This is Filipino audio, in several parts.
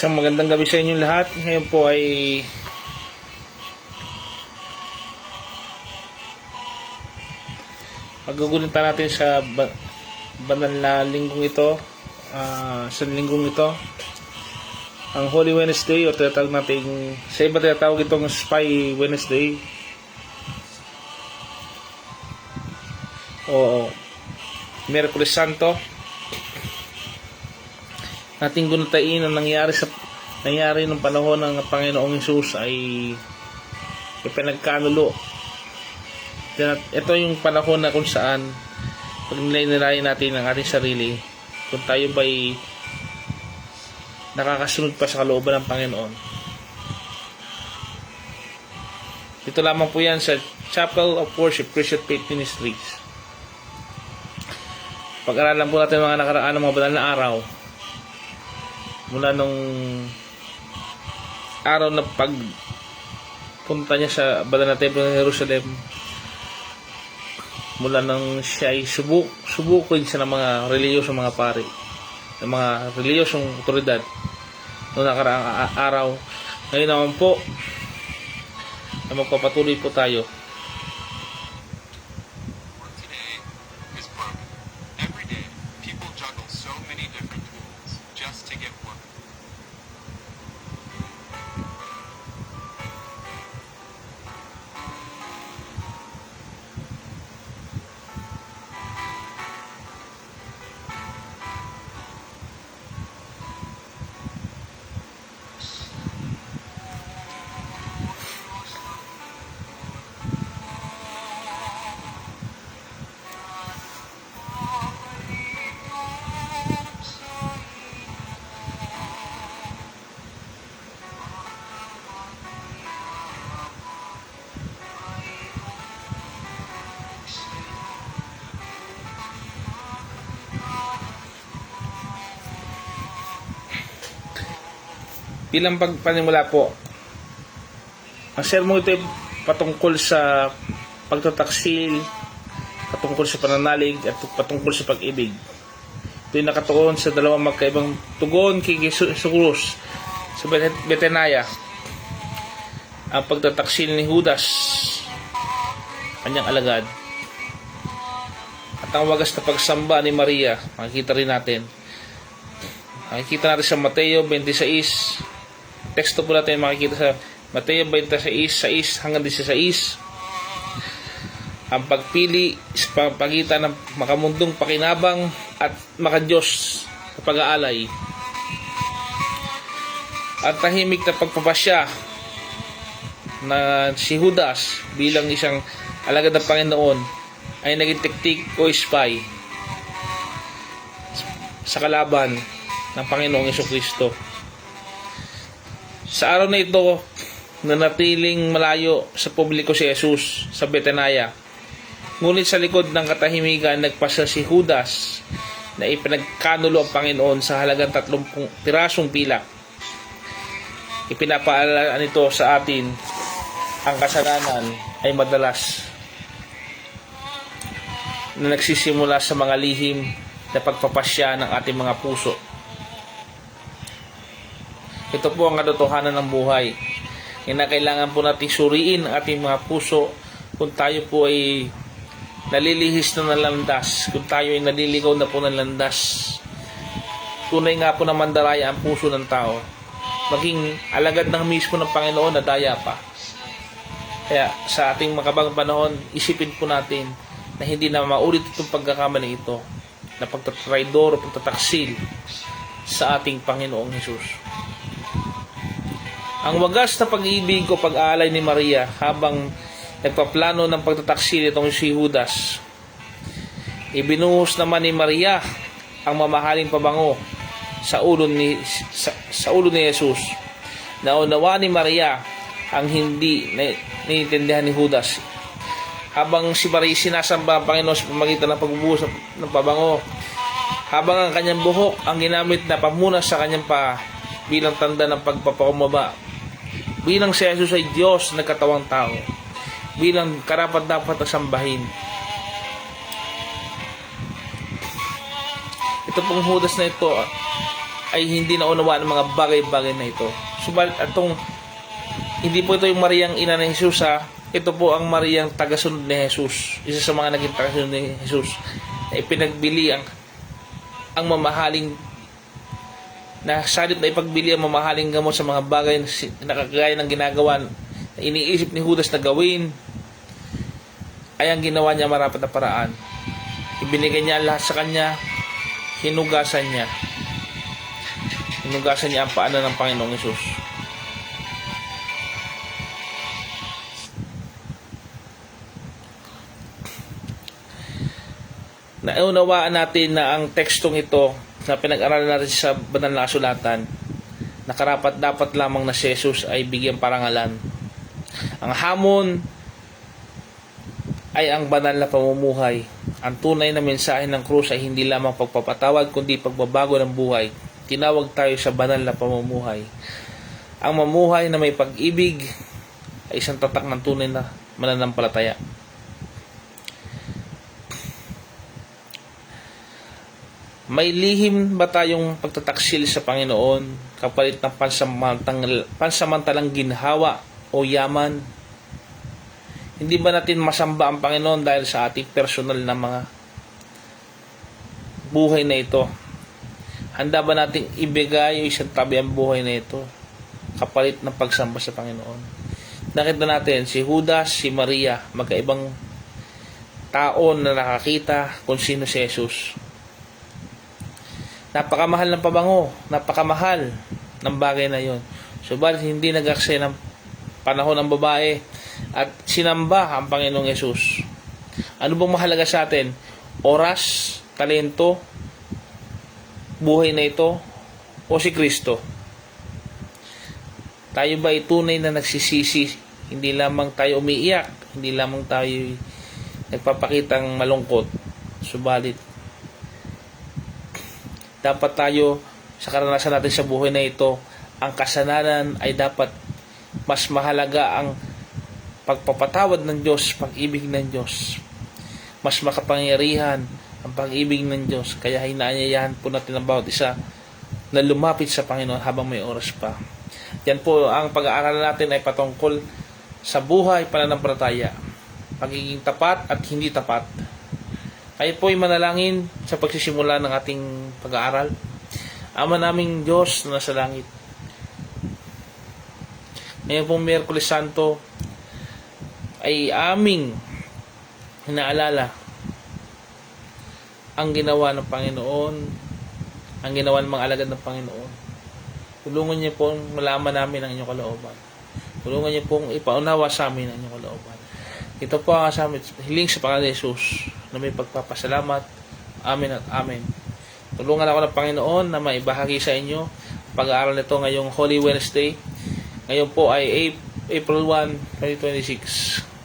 Isang magandang gabi sa inyong lahat. Ngayon po ay paggugulitan natin sa banal na linggong ito, sa linggong ito, ang Holy Wednesday, o tinatawag natin, sa iba tinatawag itong Spy Wednesday o Miyerkules Santo. Ating gunatain ang nangyari ng panahon ng Panginoong Hesus ay ipinagkanulo. Ito yung panahon na kung saan pag nilay natin ang ating sarili, kung tayo ba'y nakakasunod pa sa kalooban ng Panginoon. Dito lamang po yan sa Chapel of Worship Christian Faith Ministries. Pag-aralan po natin mga nakaraan ng mga banal na araw, mula nung araw na pagpunta niya sa banal na templo ng Jerusalem, mula nang siya ay subukin siya ng mga reliyosong mga pari, ng mga reliyosong otoridad noong nakaraang araw. Ngayon naman po na magpapatuloy po tayo. Bilang pagpanimula po, ang sermon ito ay patungkol sa pagtataksil, patungkol sa pananalig, at patungkol sa pag-ibig. Ito ay nakatuon sa dalawang magkaibang tugon kay Jesus sa Betanaya. Ang pagtataksil ni Judas, kanyang alagad, at ang wagas na pagsamba ni Maria. Makikita rin natin. Makikita natin sa Mateo 26. Teksto po natin makikita sa Mateo 26:6 hanggang 16. Ang pagpili sa pagitan ng makamundong pakinabang at makadiyos sa pag-aalay. At tahimik na pagpapasya na si Judas bilang isang alagad ng Panginoon ay naging tiktik o spy sa kalaban ng Panginoong Jesucristo. Sa araw na ito, nanatiling malayo sa publiko si Jesus sa Betanaya. Ngunit sa likod ng katahimikan, nagpasa si Judas na ipinagkanulo ang Panginoon sa halagang 30 pirasong pilak. Ipinapaalala nito sa atin, ang kasalanan ay madalas na nagsisimula sa mga lihim na pagpapasya ng ating mga puso. Ito po ang katotohanan ng buhay. Kailangan po natin suriin ang ating mga puso kung tayo po ay nalilihis na ng landas, kung tayo ay naliligaw na po ng landas. Tunay nga po na mandaraya ang puso ng tao. Maging alagad ng mismo ng Panginoon na daya pa. Kaya sa ating makabang panahon, isipin po natin na hindi na maulit itong pagkakamali ito na pagtatraidor o pagtataksil sa ating Panginoong Hesus. Ang wagas na pag-ibig o pag-aalay ni Maria habang nagpaplano ng pagtataksil itong si Judas. Ibinuhos naman ni Maria ang mamahaling pabango sa ulo ni Jesus. Naunawa ni Maria ang hindi naiintindihan ni Judas. Habang si Maria sinasamba ang Panginoon sa pamamagitan ng pagbubuhos ng pabango, habang ang kanyang buhok ang ginamit na pamunas sa kanyang bilang tanda ng pagpapakumbaba. Bilang si Jesus ay Diyos na katawang tao, bilang karapat-dapat na sambahin. Ito pong Judas na ito ay hindi naunawaan ng mga bagay-bagay na ito. Subalit hindi po ito yung Mariang ina ni Jesus, ha. Ito po ang Mariang tagasunod ni Jesus. Isa sa mga naging tagasunod ni Jesus. Na ipinagbili ang mamahaling na salit na ipagbili ang mamahaling gamot sa mga bagay na kagaya ng ginagawa na iniisip ni Judas na gawin, ay ang ginawa niya marapat na paraan. Ibinigay niya lahat sa kanya, hinugasan niya ang paanan ng Panginoong Hesus. Naunawaan natin na ang tekstong ito na pinag-aralan natin sa banal na kasulatan, na karapat dapat lamang na si Jesus ay bigyan parangalan. Ang hamon ay ang banal na pamumuhay. Ang tunay na mensahe ng krus ay hindi lamang pagpapatawad, kundi pagbabago ng buhay. Tinawag tayo sa banal na pamumuhay. Ang mamuhay na may pag-ibig ay isang tatak ng tunay na mananampalataya. May lihim ba tayong pagtataksil sa Panginoon kapalit ng pansamantalang ginhawa o yaman? Hindi ba natin masamba ang Panginoon dahil sa ating personal na mga buhay na ito? Handa ba nating ibigay o isang tabi ang buhay na ito kapalit ng pagsamba sa Panginoon? Nakita natin si Judas, si Maria, magkaibang tao na nakakita kung sino si Jesus. Napakamahal ng pabango, napakamahal ng bagay na yon. Subalit hindi nag-aksaya ng panahon ng babae at sinamba ang Panginoong Hesus. Ano bang mahalaga sa atin? Oras, talento, buhay na ito, o si Kristo? Tayo ba ay tunay na nagsisisi? Hindi lamang tayo umiiyak, hindi lamang tayo nagpapakitang malungkot. Subalit dapat tayo, sa karanasan natin sa buhay na ito, ang kasalanan ay dapat mas mahalaga ang pagpapatawad ng Diyos, pag-ibig ng Diyos. Mas makapangyarihan ang pag-ibig ng Diyos. Kaya hinaanyayahan po natin ang bawat isa na lumapit sa Panginoon habang may oras pa. Yan po ang pag-aaral natin ay patungkol sa buhay pananampalataya, pagiging tapat at hindi tapat. Kayo po ay manalangin sa pagsisimula ng ating pag-aaral. Ama naming Diyos na nasa langit, ngayon pong Miyerkules Santo ay aming hinaalala ang ginawa ng Panginoon, ang ginawa ng mga alagad ng Panginoon. Tulungan niyo pong malaman namin ang inyong kalooban. Tulungan niyo pong ipaunawa sa amin ang inyong kalooban. Ito po ang asamin, hiling sa pangalan ni Jesus na may pagpapasalamat. Amen at amen. Tulungan ako ng Panginoon na maibahagi sa inyo pag-aaral nito ngayong Holy Wednesday. Ngayon po ay April 1, 2026.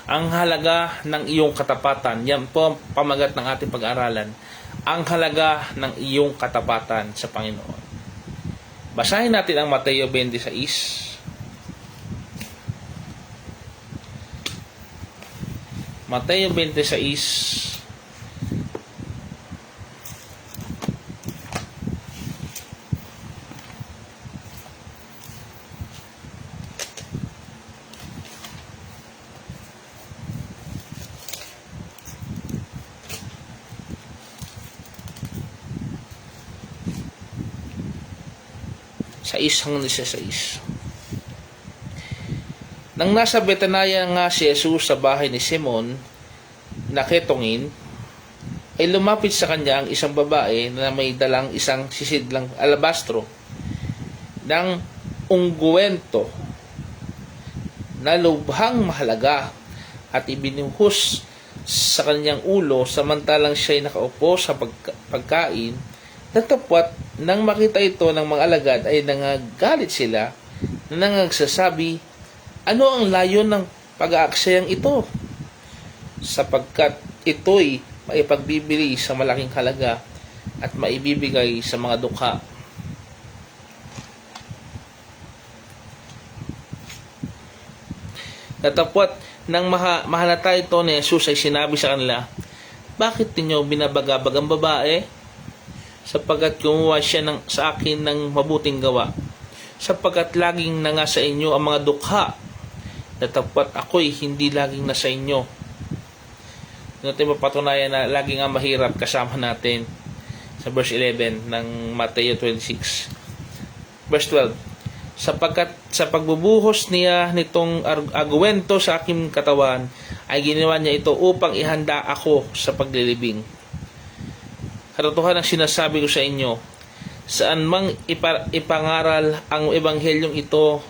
Ang halaga ng iyong katapatan. Yan po ang pamagat ng ating pag-aralan. Ang halaga ng iyong katapatan sa Panginoon. Basahin natin ang Mateo 26. Mateo 26. Sa 1:16. Nang nasa Betania nga si Jesus sa bahay ni Simon na ketongin, ay lumapit sa kanya ang isang babae na may dalang isang sisidlang alabastro ng ungguwento na lubhang mahalaga at ibinuhos sa kanyang ulo samantalang siya'y nakaupo sa pagkain. Natapwat nang makita ito ng mga alagad ay nangagalit sila na nangagsasabi, ano ang layon ng pag-aaksayang ito? Sapagkat ito'y maipagbibili sa malaking halaga at maibibigay sa mga dukha. Katapwat nang mahalata ito ni Jesus ay sinabi sa kanila, bakit ninyo binabagabag ang babae? Sapagkat kumuha siya sa akin ng mabuting gawa. Sapagkat laging na nga sa inyo ang mga dukha. Datapwat ako'y hindi laging nasa inyo. Natin mapatunayan na laging ang mahirap kasama natin sa verse 11 ng Mateo 26. Verse 12. Sapagkat sa pagbubuhos niya nitong argumento sa aking katawan, ay ginawa niya ito upang ihanda ako sa paglilibing. Katotohanan ang sinasabi ko sa inyo, saan mang ipangaral ang ebanghelyong ito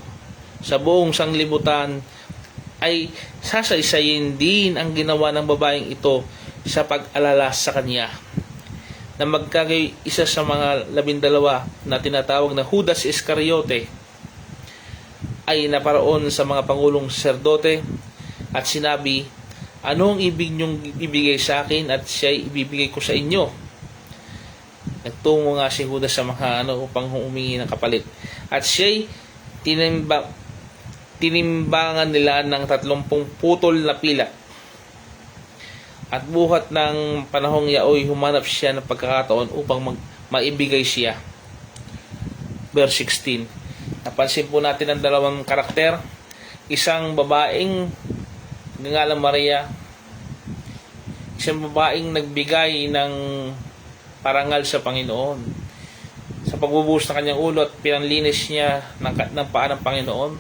sa buong sanglibutan, ay sasaysayin din ang ginawa ng babaeng ito sa pag-alala sa kanya. Na magkagay isa sa mga 12 na tinatawag na Judas Iscariote ay naparoon sa mga pangulong saserdote at sinabi, anong ibig niyong ibigay sa akin at siya'y ibibigay ko sa inyo? Nagtungo nga si Judas sa mga upang humingi ng kapalit. At siya'y tinimbangan nila ng 30 putol na pila. At buhat ng panahong yaoy, humanap siya ng pagkakataon upang maibigay siya. Verse 16. Napansin po natin ang dalawang karakter. Isang babaeng ngalang Maria. Isang babaeng nagbigay ng parangal sa Panginoon. Sa pagbubuhos ng kanyang ulo at pinanlinis niya ng paa ng Panginoon.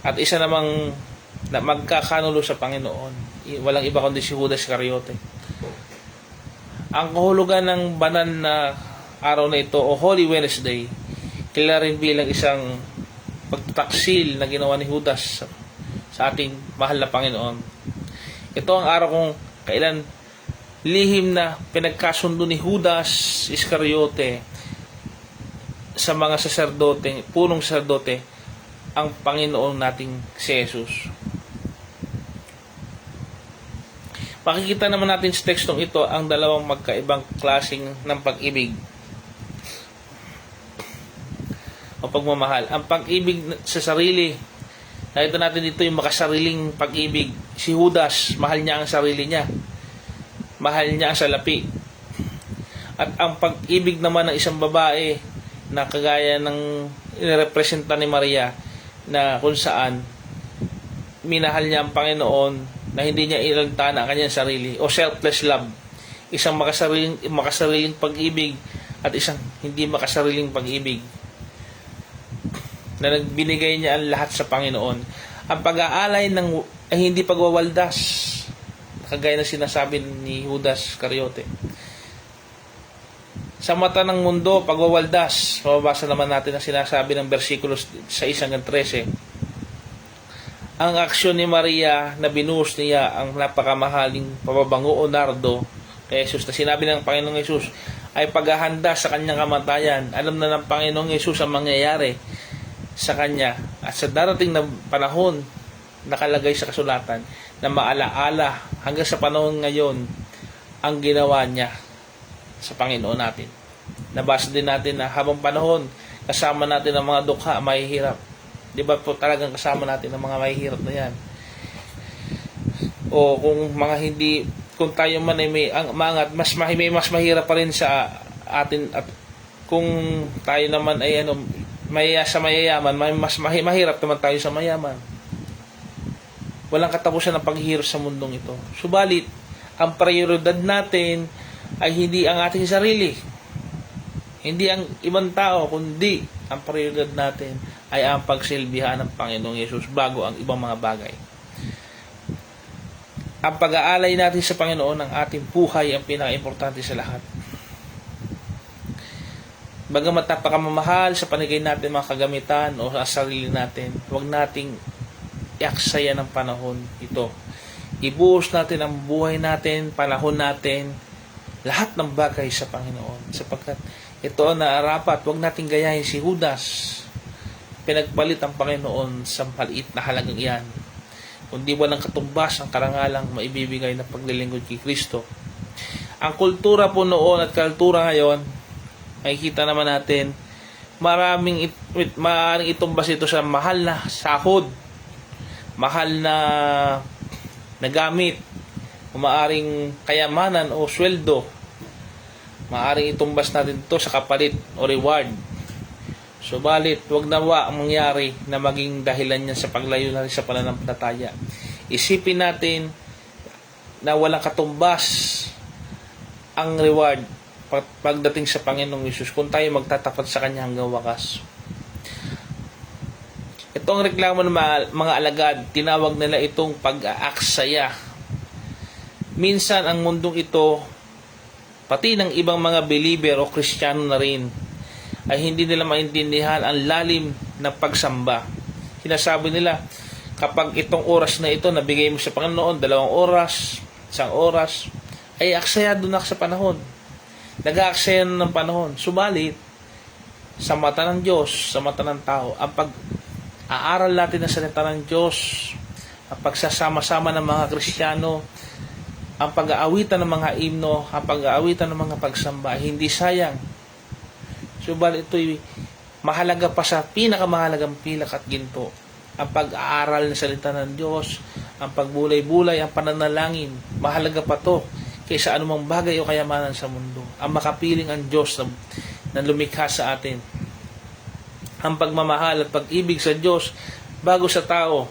At isa namang na magkakanulo sa Panginoon. Walang iba kundi si Judas Iscariote. Ang kahulugan ng banal na araw na ito o Holy Wednesday, kilala rin bilang isang pagtataksil na ginawa ni Judas sa ating mahal na Panginoon. Ito ang araw kung kailan lihim na pinagkasundo ni Judas Iscariote sa mga saserdote, punong saserdote, ang Panginoon nating si Jesus. Makikita naman natin sa tekstong ito ang dalawang magkaibang klaseng ng pag-ibig o pagmamahal. Ang pag-ibig sa sarili, nakita natin dito yung makasariling pag-ibig. Si Judas, mahal niya ang sarili niya. Mahal niya ang salapi. At ang pag-ibig naman ng isang babae na kagaya ng inirepresenta ni Maria, na kung saan minahal niya ang Panginoon na hindi niya ilantana ang kanyang sarili o selfless love. Isang makasariling pag-ibig at isang hindi makasariling pag-ibig na nagbinigay niya ang lahat sa Panginoon. Ang pag-aalay ay hindi pagwawaldas, kagaya ng sinasabi ni Judas Iscariote. Sa mata ng mundo, pagwawaldas. Mababasa naman natin ang sinasabi ng versikulo 6-13. Ang aksyon ni Maria na binuhos niya ang napakamahaling pababango o nardo kay Jesus na sinabi ng Panginoong Jesus ay paghahanda sa kanyang kamatayan. Alam na ng Panginoong Jesus ang mangyayari sa kanya at sa darating na panahon nakalagay sa kasulatan na maalaala hanggang sa panahon ngayon ang ginawa niya sa Panginoon natin. Nabasa din natin na habang panahon kasama natin ang mga dukha, mahihirap. Di ba po talagang kasama natin ang mga mahihirap na yan? O kung mga hindi, kung tayo man ay may mangat, mas mahirap pa rin sa atin. At kung tayo naman ay sa mayayaman, mas mahirap naman tayo sa mayaman. Walang katapusan ng paghihirap sa mundong ito. Subalit, ang prioridad natin ay hindi ang ating sarili. Hindi ang ibang tao, kundi ang prioridad natin ay ang pagsilbihan ng Panginoong Yesus bago ang ibang mga bagay. Ang pag-aalay natin sa Panginoon ng ating buhay ang pinaka-importante sa lahat. Bagamat napakamamahal sa panigay natin mga kagamitan o sa sarili natin, huwag nating iaksaya ng panahon ito. Ibuhos natin ang buhay natin, panahon natin, lahat ng bagay sa Panginoon. Sapagkat ito ang naarapat, huwag nating gayahin si Judas. Pinagpalit ang Panginoon sa maliit na halagang iyan. Kundi walang katumbas ang karangalang maibibigay na paglilingkod kay Kristo. Ang kultura po noon at kultura ngayon, makikita naman natin, maaaring itumbas ito sa mahal na sahod mahal na gamit, maaring kayamanan o sweldo, maaring itumbas natin ito sa kapalit o reward. Subalit, wag nawa ang mangyari na maging dahilan niya sa paglayo natin sa pananampalataya. Isipin natin na walang katumbas ang reward pagdating sa Panginoong Hesus kung tayo magtatapat sa Kanya hanggang wakas. Ito ang reklamo ng mga alagad. Tinawag nila itong pag-aaksaya. Minsan ang mundong ito, pati ng ibang mga believer o Kristiyano na rin, ay hindi nila maintindihan ang lalim na pagsamba. Sinasabi nila, kapag itong oras na ito nabigay mo sa Panginoon, 2 oras, 1 oras, ay aksaya doon na sa panahon. Nag-aaksaya na ng panahon. Subalit, sa mata ng Diyos, sa mata ng tao, ang pag-aaral natin ng salita ng Diyos, ang pagsasama-sama ng mga Kristiyano, ang pag-aawitan ng mga himno, ang pag-aawitan ng mga pagsamba, hindi sayang. Subalit ito'y mahalaga pa sa pinakamahalagang pilak at ginto. Ang pag-aaral ng salita ng Diyos, ang pagbulay-bulay, ang pananalangin, mahalaga pa to kaysa anumang bagay o kayamanan sa mundo. Ang makapiling ang Diyos na lumikha sa atin. Ang pagmamahal at pag-ibig sa Diyos bago sa tao.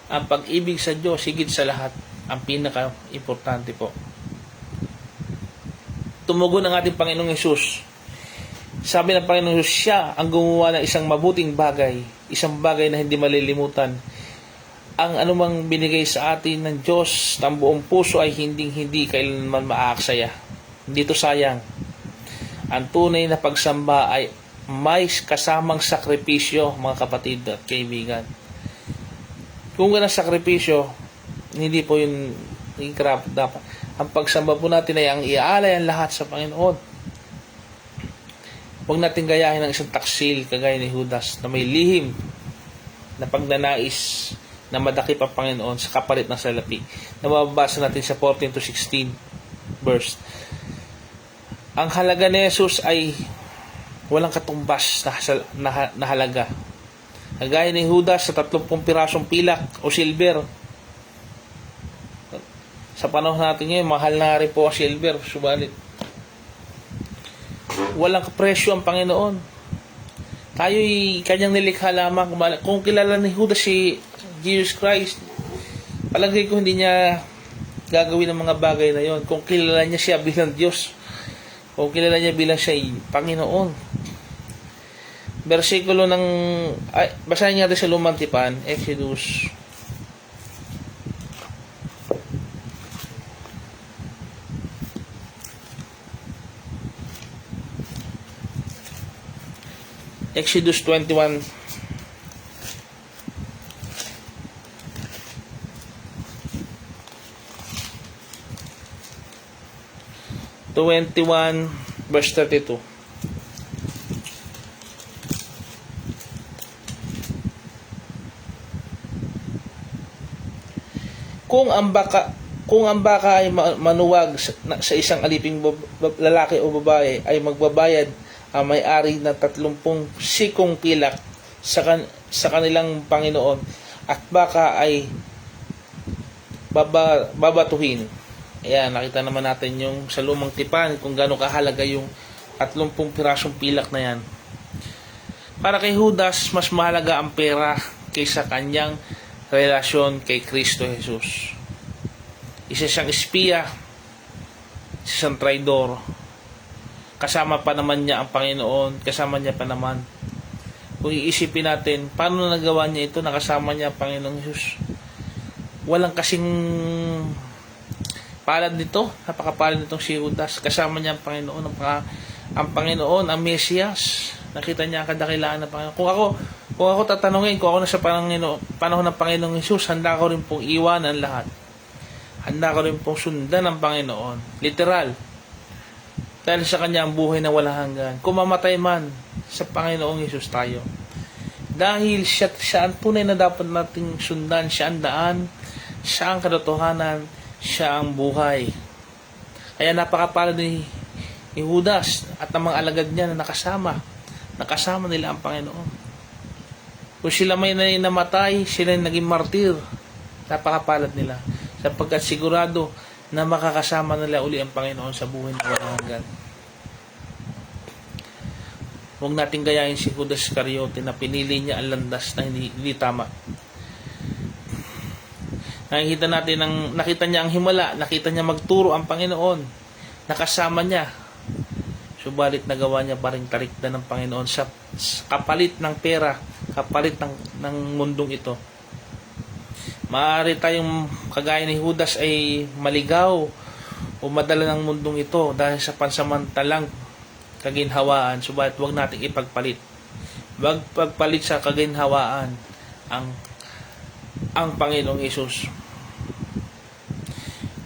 Ang pag-ibig sa Diyos higit sa lahat. Ang pinaka-importante po. Tumugon ang ating Panginoong Hesus. Sabi ng Panginoong Hesus, siya ang gumawa ng isang mabuting bagay. Isang bagay na hindi malilimutan. Ang anumang binigay sa atin ng Diyos ng buong puso ay hindi kailanman maaaksaya. Hindi to sayang. Ang tunay na pagsamba ay may kasamang sakripisyo, mga kapatid at kaibigan. Kung ganang sakripisyo, hindi po yun dapat. Ang pagsamba po natin ay ang iaalay ang lahat sa Panginoon. Huwag natin gayahin ng isang taksil kagaya ni Judas na may lihim na pagnanais na madakip ang Panginoon sa kapalit ng salapi. Na mababasa natin sa 14 to 16 verse. Ang halaga ni Jesus ay walang katumbas na halaga. Kagaya ni Judas sa 30 pirasong pilak o silver. Sa panahon natin ngayon, mahal na rin po ang silver. Subalit, walang kapresyo ang Panginoon. Tayo'y kanyang nilikha lamang. Kung kilala ni Judas si Jesus Christ, palagay ko hindi niya gagawin ang mga bagay na yon. Kung kilala niya siya bilang Diyos, kung kilala niya bilang siya Panginoon. Versikulo ng basahin natin sa Lumang Tipan, Exodus 21. Verse 32. Kung ang baka ay manuwag sa isang aliping lalaki o babae, ay magbabayad ang may-ari ng 30 sikong pilak sa kanilang Panginoon, at baka ay babatuhin. Ayan, nakita naman natin yung sa Lumang Tipan kung gaano kahalaga yung 30 pirasong pilak na yan. Para kay Judas, mas mahalaga ang pera kaysa kanyang relasyon kay Kristo Jesus. Isa siyang espiya, isa siyang traidor. Kasama pa naman niya ang Panginoon, kasama niya pa naman. Kung iisipin natin, paano nagawa niya ito, nakasama niya ang Panginoong Jesus? Walang kasing palad nito, napakapalad nitong si Judas. Kasama niya ang Panginoon, ang Panginoon, ang Mesiyas. Nakita niya ang kadakilaan ng Panginoon. Kung ako tatanungin, kung ako nasa panahon ng Panginoong Jesus, handa ko rin pong iwanan lahat. Handa ko rin pong sundan ang Panginoon. Literal. Dahil sa Kanya ang buhay na walang hanggan. Kung mamatay man, sa Panginoong Jesus tayo. Dahil siya ang tunay na dapat nating sundan. Siya ang daan, siya ang katotohanan, siya ang buhay. Kaya napakapalad ni Judas at ang mga alagad niya na nakasama nila ang Panginoon. Kung sila may namatay, sila yung naging martir. Napakapalad nila. Sapagkat sigurado na makakasama nila uli ang Panginoon sa buhay na walang hanggan. Huwag natin gayahin si Judas Iscariote na pinili niya ang landas na hindi tama. Nakita niya ang himala, nakita niya magturo ang Panginoon, nakasama niya. Subalit nagawa niya pa rin talikdan ng Panginoon sa kapalit ng pera, kapalit ng mundong ito. Maaari tayong kagaya ni Judas ay maligaw o madala ng mundong ito dahil sa pansamantalang kaginhawaan, subalit huwag nating ipagpalit. Huwag pagpalit sa kaginhawaan ang Panginoong Hesus.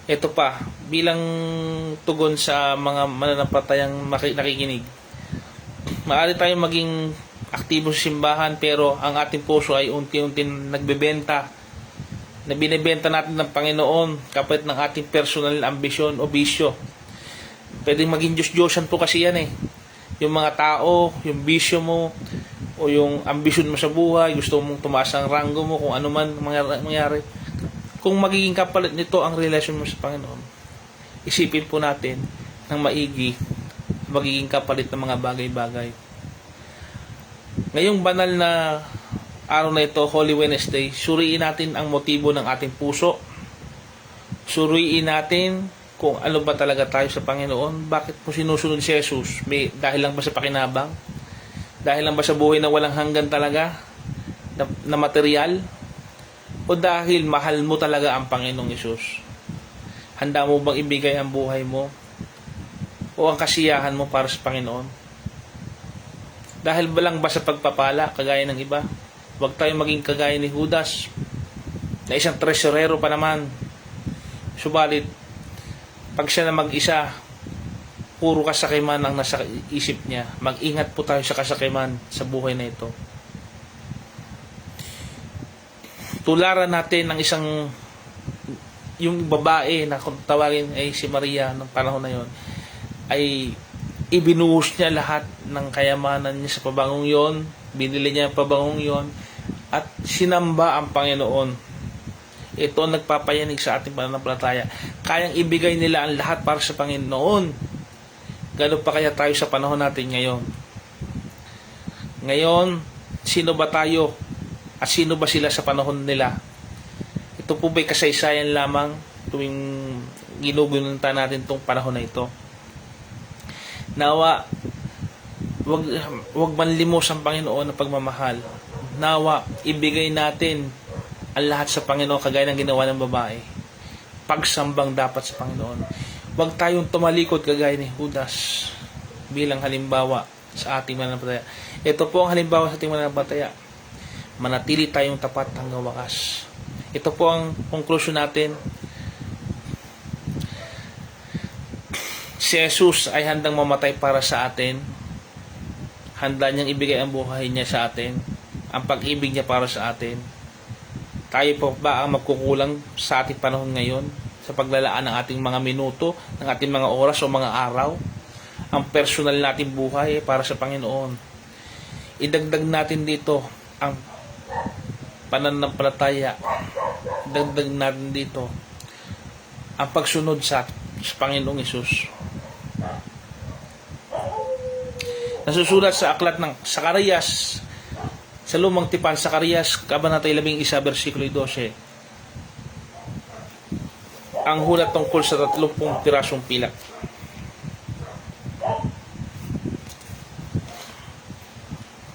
Ito pa, bilang tugon sa mga mananampalatayang nakikinig. Maaari tayong maging aktibo sa simbahan pero ang ating puso ay unti-unti nagbebenta na binibenta natin ng Panginoon kapalit ng ating personal ambisyon o bisyo. Pwedeng maging Diyos-Diyosan po kasi yan eh. Yung mga tao, yung bisyo mo, o yung ambisyon mo sa buhay, gusto mong tumaas ang ranggo mo, kung ano man mangyari. Kung magiging kapalit nito ang relasyon mo sa Panginoon, isipin po natin ng maigi, magiging kapalit ng mga bagay-bagay. Ngayong banal na araw na ito, Holy Wednesday, suriin natin ang motibo ng ating puso. Suriin natin kung ano ba talaga tayo sa Panginoon. Bakit mo sinusunod si Jesus? Dahil lang ba sa pakinabang? Dahil lang ba sa buhay na walang hanggan talaga? Na material? O dahil mahal mo talaga ang Panginoong Jesus? Handa mo bang ibigay ang buhay mo? O ang kasiyahan mo para sa Panginoon? Dahil ba lang ba sa pagpapala, kagaya ng iba? Huwag tayo maging kagaya ni Judas, na isang tresurero pa naman. Subalit, pag siya na mag-isa, puro kasakiman ang nasa isip niya. Mag-ingat po tayo sa kasakiman sa buhay na ito. Tularan natin ng yung babae na kung tawagin ay si Maria ng panahon na yon, ay ibinuhos niya lahat ng kayamanan niya sa pabangong yon, binili niya ang pabangong yon, at sinamba ang Panginoon. Ito ang nagpapayanig sa ating pananampalataya. Kayang ibigay nila ang lahat para sa Panginoon. Gano'n pa kaya tayo sa panahon natin ngayon? Ngayon, sino ba tayo? At sino ba sila sa panahon nila? Ito po ba'y kasaysayan lamang tuwing ginugununta natin itong panahon na ito? Nawa, wag manlimos ang Panginoon ng pagmamahal. Nawa, ibigay natin ang lahat sa Panginoon kagaya ng ginawa ng babae. Pagsambang dapat sa Panginoon. Huwag tayong tumalikod kagaya ni Judas bilang halimbawa sa ating mananampalataya. Ito po ang halimbawa sa ating mananampalataya. Manatili tayong tapat hanggang wakas. Ito po ang conclusion natin. Si Jesus ay handang mamatay para sa atin. Handa niyang ibigay ang buhay niya sa atin. Ang pag-ibig niya para sa atin. Tayo po ba ang magkukulang sa ating panahon ngayon sa paglalaan ng ating mga minuto, ng ating mga oras o mga araw? Ang personal nating buhay para sa Panginoon. Idagdag natin dito ang pananampalataya. Idagdag natin dito ang pagsunod sa Panginoong Hesus. Nasusulat sa aklat ng Zacarias, sa Lumang Tipan, Zacarias, Kabanata 11, versikulo 12. Ang hulat tungkol sa 30 pirasong pilak.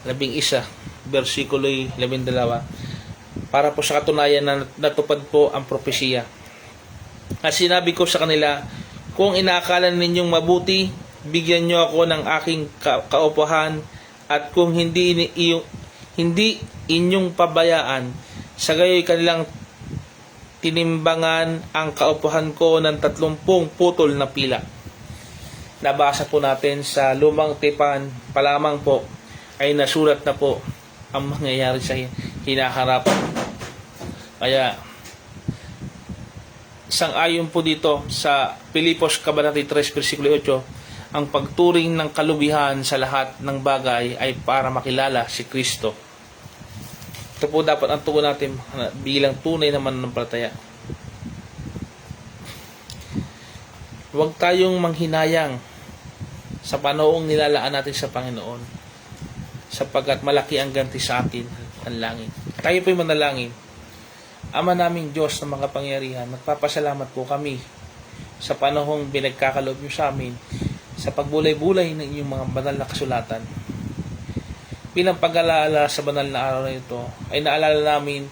Labing isa, versikulo 12. Para po sa katunayan na natupad po ang propesiya. At sinabi ko sa kanila, kung inaakala ninyong mabuti, bigyan nyo ako ng aking kaupahan, at kung hindi inyong pabayaan, sa gayoy kanilang tinimbangan ang kaupahan ko ng 30 putol na pila. Nabasa po natin sa Lumang Tipan, palamang po ay nasulat na po ang mangyayari sa hinaharap. Kaya sang-ayon po dito sa Pilipos Kabanata 3, versikulo 8, ang pagturing ng kalubihan sa lahat ng bagay ay para makilala si Kristo. Ito po dapat ang tugon natin bilang tunay na mananampalataya. Huwag tayong manghinayang sa panoong nilalaan natin sa Panginoon, sapagkat malaki ang ganti sa atin ang langit. Tayo po'y manalangin. Ama naming Diyos na makapangyarihan, magpapasalamat po kami sa panahong binagkakaloob niyo sa amin sa pagbulay-bulay ng inyong mga banal na kasulatan. Bilang pag-alaala sa banal na araw na ito, ay naalala namin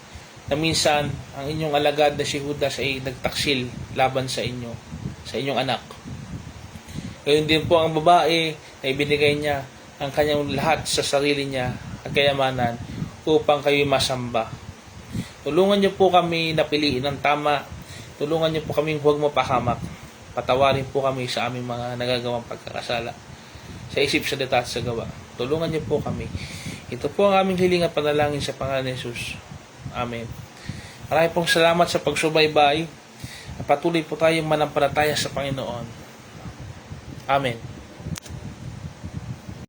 na minsan ang inyong alagad na si Judas ay nagtaksil laban sa inyo, sa inyong anak. Gayon din po ang babae na ibinigay niya ang kanyang lahat sa sarili niya at kayamanan upang kayo masamba. Tulungan niyo po kami na piliin ang tama. Tulungan niyo po kami huwag mapahamak. Patawarin po kami sa aming mga nagagawang pagkakasala sa isip, sa dita at sa gawa. Tulungan niyo po kami. Ito po ang aming hiling at panalangin sa pangalan ni Jesus. Amen. Maraming pong salamat sa pagsubaybay. Patuloy po tayong manampalataya sa Panginoon. Amen.